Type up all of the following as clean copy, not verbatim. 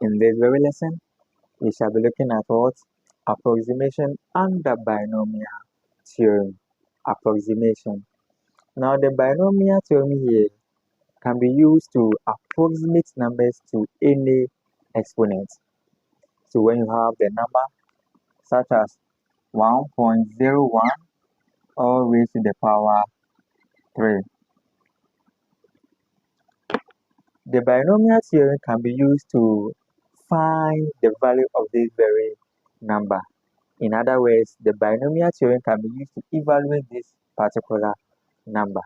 In this very lesson, we shall be looking at what? Approximation under binomial theorem. Approximation. Now, the binomial theorem here can be used to approximate numbers to any exponent. So, when you have the number such as 1.01 all raised to the power 3, the binomial theorem can be used to find the value of this very number. In other words, the binomial theorem can be used to evaluate this particular number.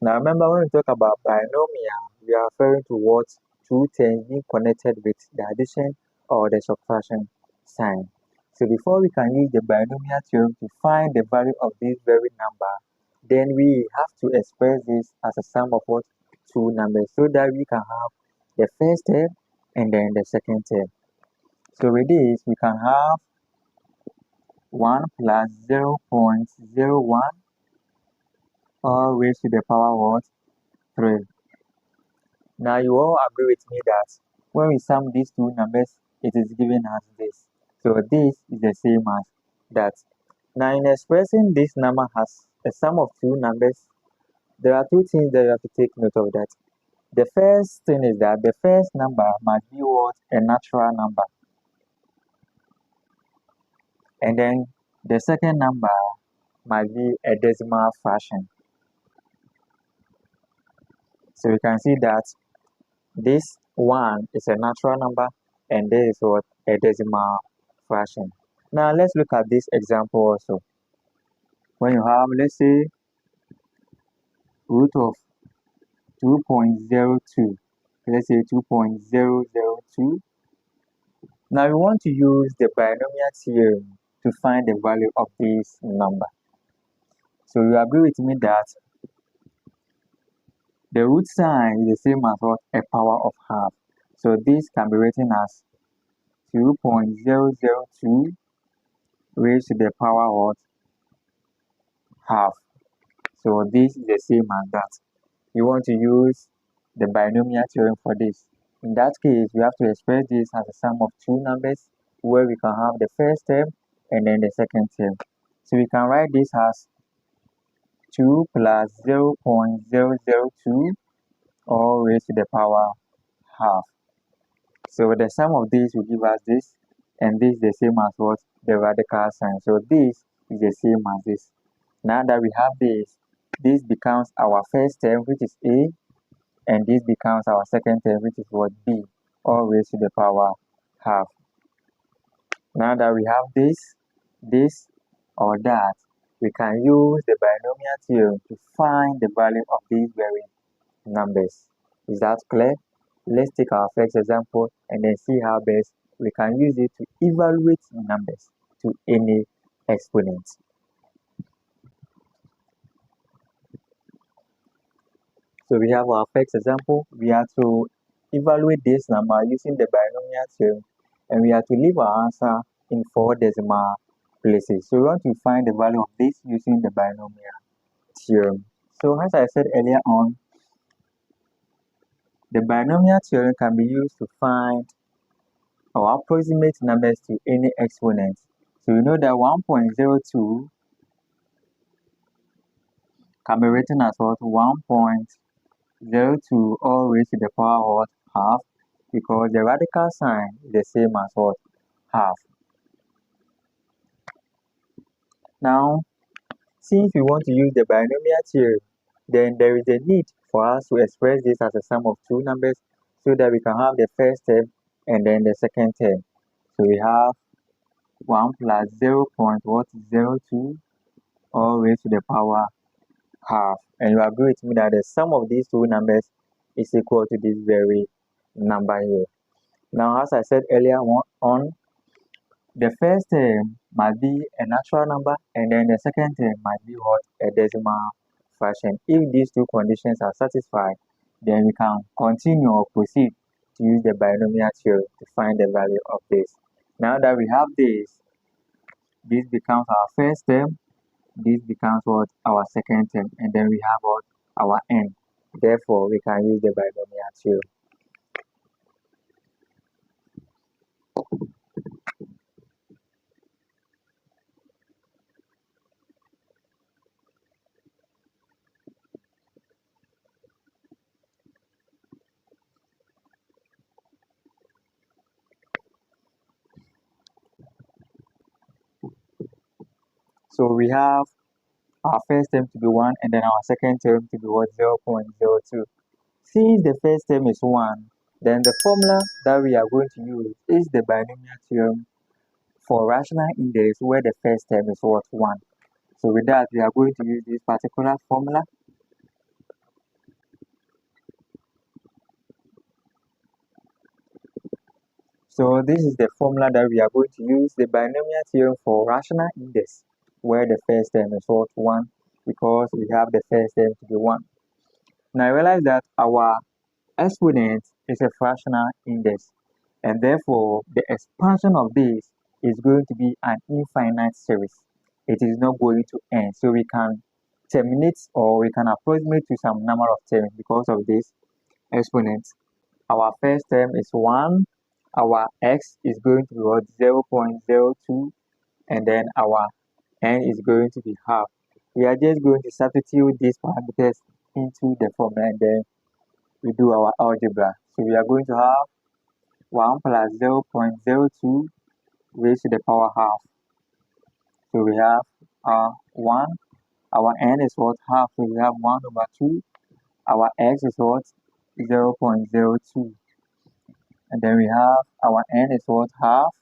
Now remember, when we talk about binomial, we are referring to what? Two terms being connected with the addition or the subtraction sign. So before we can use the binomial theorem to find the value of this very number, then we have to express this as a sum of what? Two numbers, so that we can have the first term and then the second term. So with this, we can have 1 plus 0.01 all raised to the power what? 3. Now you all agree with me that when we sum these two numbers, it is given as this. So this is the same as that. Now in expressing this number as a sum of two numbers, there are two things that you have to take note of that. The first thing is that the first number must be what? A natural number. And then the second number must be a decimal fraction. So you can see that this one is a natural number and this is what? A decimal fraction. Now let's look at this example also. When you have, let's say, root of 2.02, let's say 2.002. Now we want to use the binomial theorem to find the value of this number. So you agree with me that the root sign is the same as what? A power of half. So this can be written as 2.002 raised to the power of half. So this is the same as that. You want to use the binomial theorem for this. In that case, we have to express this as a sum of two numbers where we can have the first term and then the second term. So we can write this as 2 plus 0.002 all raised to the power half. So the sum of these will give us this, and this is the same as what? The radical sign. So this is the same as this. Now that we have this becomes our first term, which is A, and this becomes our second term, which is what? B, all raised to the power half. Now that we have this or that, we can use the binomial theorem to find the value of these very numbers. Is that clear? Let's take our first example and then see how best we can use it to evaluate numbers to any exponent. So we have our first example. We are to evaluate this number using the binomial theorem, and we are to leave our answer in 4 decimal places. So we want to find the value of this using the binomial theorem. So as I said earlier on, the binomial theorem can be used to find or approximate numbers to any exponent. So we know that 1.02 can be written as what? 1.02 all raised to the power of half, because the radical sign is the same as what? Half. Now, since we want to use the binomial theorem, then there is a need for us to express this as a sum of two numbers so that we can have the first term and then the second term. So we have 1 plus 0.02 all raised to the power half. And you agree with me that the sum of these two numbers is equal to this very number here. Now, as I said earlier on, the first term must be a natural number and then the second term must be what? A decimal fraction. If these two conditions are satisfied, then we can continue or proceed to use the binomial theorem to find the value of this. Now that we have this becomes our first term, this becomes what? Our second term, and then we have what? Our n. Therefore, we can use the binomial theorem. So we have our first term to be 1 and then our second term to be what? 0.02. Since the first term is 1, then the formula that we are going to use is the binomial theorem for rational index where the first term is what? 1. So with that, we are going to use this particular formula. So this is the formula that we are going to use, the binomial theorem for rational index where the first term is what? 1, because we have the first term to be 1. Now I realize that our exponent is a fractional index, and therefore the expansion of this is going to be an infinite series. It is not going to end, so we can terminate or we can approximate to some number of terms because of this exponent. Our first term is 1, our x is going to be what? 0.02, and then our n is going to be half. We are just going to substitute these parameters into the formula and then we do our algebra. So we are going to have 1 plus 0.02 raised to the power half. So we have 1, our n is what? Half, so we have 1 over 2. Our x is what? 0.02. And then we have our n is what? Half.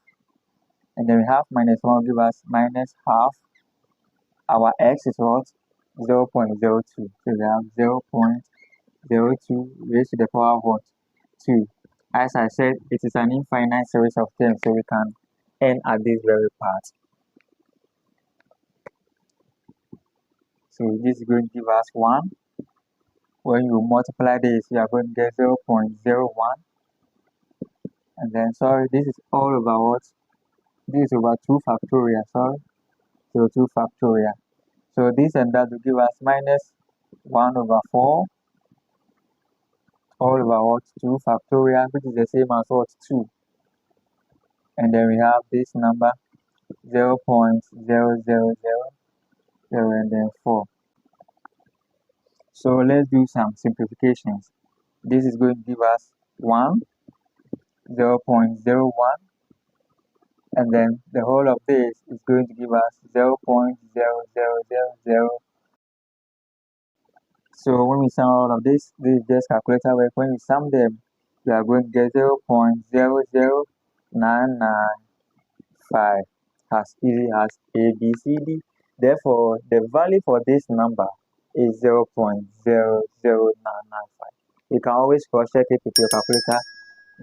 And then we have minus 1 give us minus half. Our x is what? 0.02. So we have 0.02 raised to the power of what? 2. As I said, it is an infinite series of terms, so we can end at this very part. So this is going to give us 1. When you multiply this, you are going to get 0.01. And then, sorry, this is all over what? This is over 2 factorial, sorry. So 2 factorial. So this and that will give us minus 1 over 4. All over what? 2 factorial, which is the same as what? 2. And then we have this number 0.0000 and then 4. So let's do some simplifications. This is going to give us 1, 0.01, and then the whole of this is going to give us 0.0000. So when we sum all of this is just calculator work. When you sum them, you are going to get 0.00995, as easy as ABCD. Therefore, the value for this number is 0.00995. You can always cross-check it with your calculator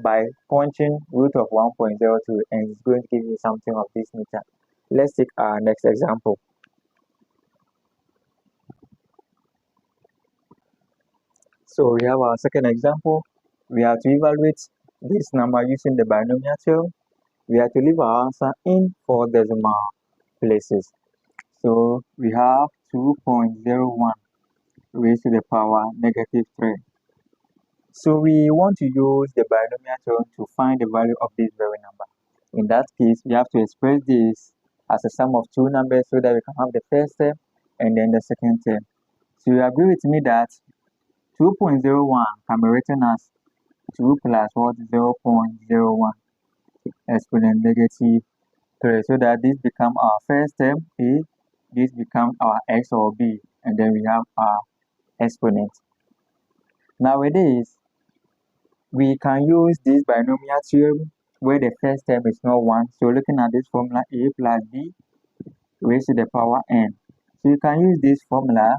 by punching root of 1.02 and it's going to give you something of this nature. Let's take our next example. So we have our second example. We have to evaluate this number using the binomial theorem. We have to leave our answer in 4 decimal places. So we have 2.01 raised to the power negative 3. So we want to use the binomial theorem to find the value of this very number. In that case, we have to express this as a sum of 2 numbers so that we can have the first term and then the second term. So you agree with me that 2.01 can be written as 2 plus what? 0.01 exponent negative 3. So that this becomes our first term A, this becomes our x or b, and then we have our exponent. Nowadays, we can use this binomial theorem where the first term is not 1. So looking at this formula, a plus b raised to the power n. So you can use this formula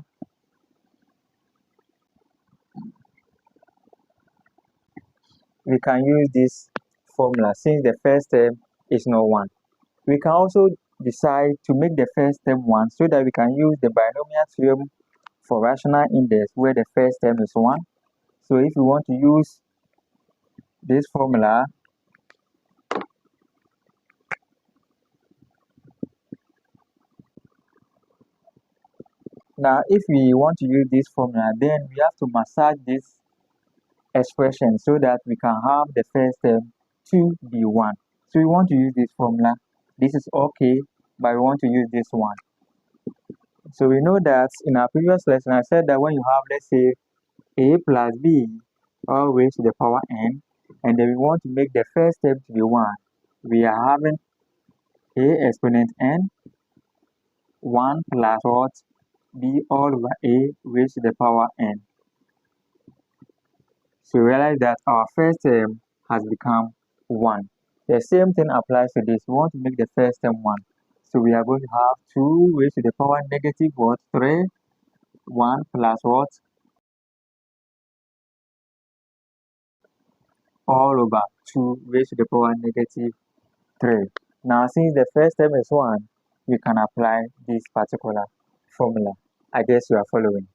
since the first term is not 1. We can also decide to make the first term 1 so that we can use the binomial theorem for rational index where the first term is 1. So if we want to use this formula, now if we want to use this formula, then we have to massage this expression so that we can have the first term to be 1. So we want to use this formula. This is okay, but we want to use this one. So we know that in our previous lesson, I said that when you have, let's say, a plus b all raised to the power n, and then we want to make the first term to be 1, we are having a exponent n 1 plus what? B all over A raised to the power n. So realize that our first term has become 1. The same thing applies to this. We want to make the first term 1. So we are going to have 2 raised to the power negative what? 3. 1 plus what? All over 2 raised to the power negative 3. Now since the first term is 1, we can apply this particular formula. I guess you are following.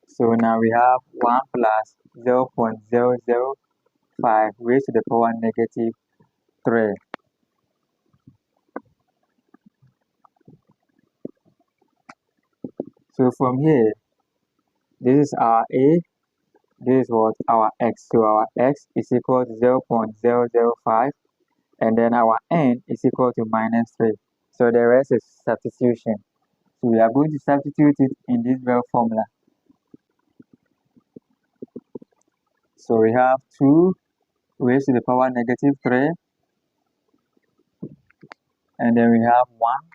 So now we have 1 plus 0.005 raised to the power negative 3. So from here, this is our A, this is what our X. So our X is equal to 0.005 and then our N is equal to minus 3. So the rest is substitution. So we are going to substitute it in this well formula. So we have 2 raised to the power negative 3 and then we have 1.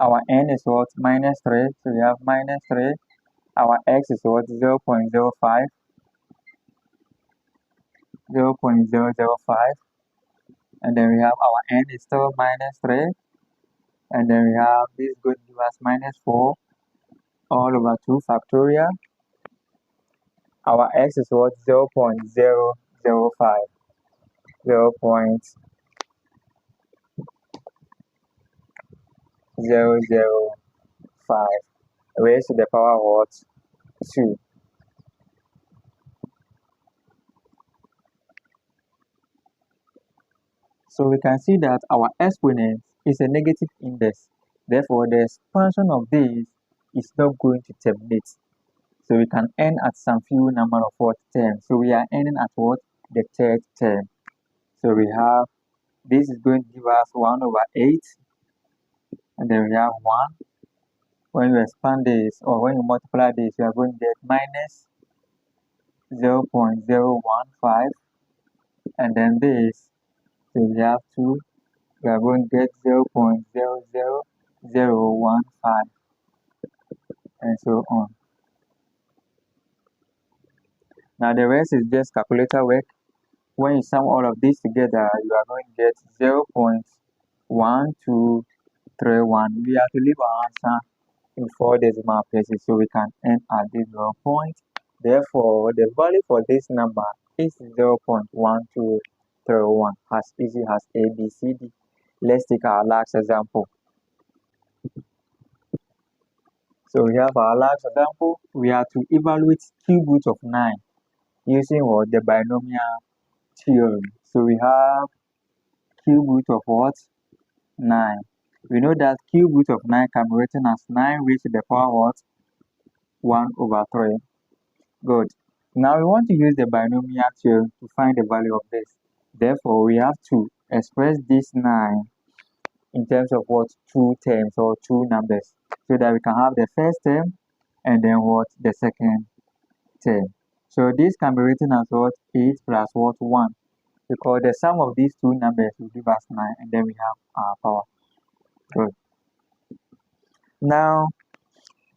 Our N is what? Minus 3. So we have minus 3. Our X is what? 0.05. 0.005. And then we have our N is still minus 3. And then we have this is going to give us minus 4 all over 2 factorial. Our X is what? 0.005. 0.005 raised to the power what? 2. So we can see that our exponent is a negative index. Therefore, the expansion of this is not going to terminate. So we can end at some few number of what terms. So we are ending at what? The third term. So we have, this is going to give us 1 over 8. And then we have 1. When you expand this, or when you multiply this, you are going to get minus 0.015. And then this, so we have 2. We are going to get 0.00015 and so on. Now the rest is just calculator work. When you sum all of these together, you are going to get 0.1231. We have to leave our answer in 4 decimal places so we can end at this 0 point. Therefore, the value for this number is 0.1231, as easy as A, B, C, D. Let's take our last example. So we have our last example. We have to evaluate cube root of 9 using what? The binomial theorem. So we have cube root of what? 9. We know that cube root of 9 can be written as 9 raised to the power what? 1 over 3. Good. Now we want to use the binomial theorem to find the value of this. Therefore, we have to express this 9 in terms of what? 2 terms or 2 numbers. So that we can have the first term and then what? The second term. So this can be written as what? 8 plus what? 1. Because the sum of these 2 numbers will give us 9 and then we have our power. Good. Now,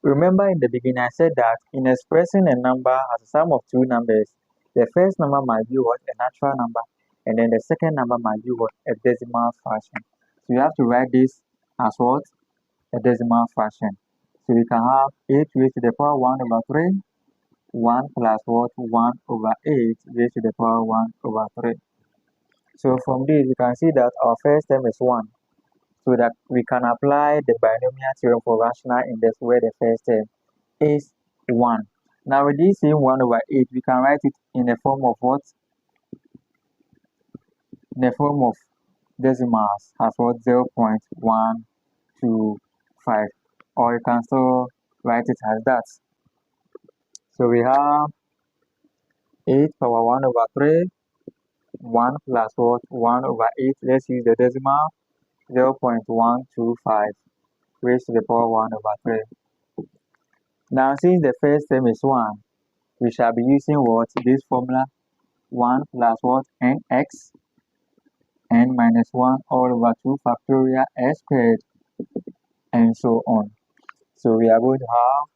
remember in the beginning I said that in expressing a number as a sum of 2 numbers, the first number might be what? A natural number, and then the second number might be what? A decimal fraction. So you have to write this as what? A decimal fraction. So we can have 8 raised to the power 1 over 3, 1 plus what? 1 over 8 raised to the power 1 over 3. So from this, we can see that our first term is 1. So that we can apply the binomial theorem for rational index where the first term is 1. Now with this same 1 over 8, we can write it in the form of what? In the form of decimals as what? 0.125. Or you can still write it as that. So we have 8 power 1 over 3, 1 plus what? 1 over 8. Let's use the decimal. 0.125 raised to the power 1 over 3. Now, since the first term is 1, we shall be using what? This formula 1 plus what? Nx n minus 1 all over 2 factorial s squared, and so on. So we are going to have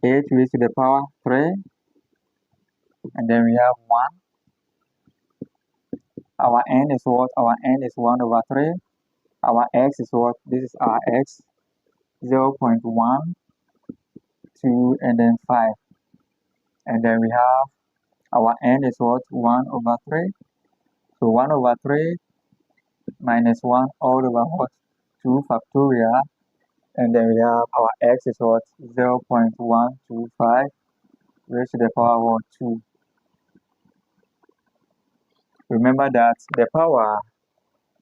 8 raised to the power 3, and then we have 1. Our n is what? Our n is 1 over 3. Our x is what? This is our x, 0.1, 2, and then 5. And then we have our n is what? 1 over 3. So 1 over 3 minus 1 all over what? 2 factorial. And then we have our x is what? 0.125 raised to the power what? 2. Remember that the power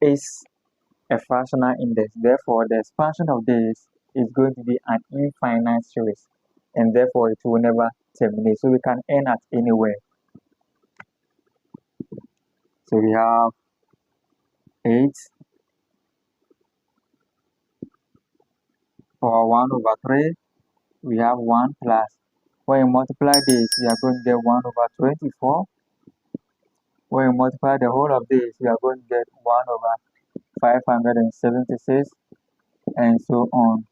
is a fractional index. Therefore, the expansion of this is going to be an infinite series, and therefore it will never terminate. So we can end at anywhere. So we have 8 for 1 over 3. We have 1 plus. When you multiply this, you are going to get 1 over 24. When you multiply the whole of this, you are going to get 1 over 576, and so on.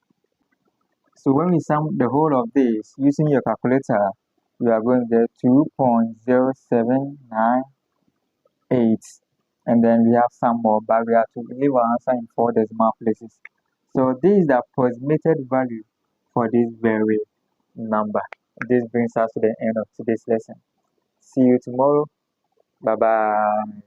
So when we sum the whole of this using your calculator, you are going to get 2.0798, and then we have some more, but we have to leave our answer in 4 decimal places. So this is the approximated value for this very number. This brings us to the end of today's lesson. See you tomorrow. Bye bye.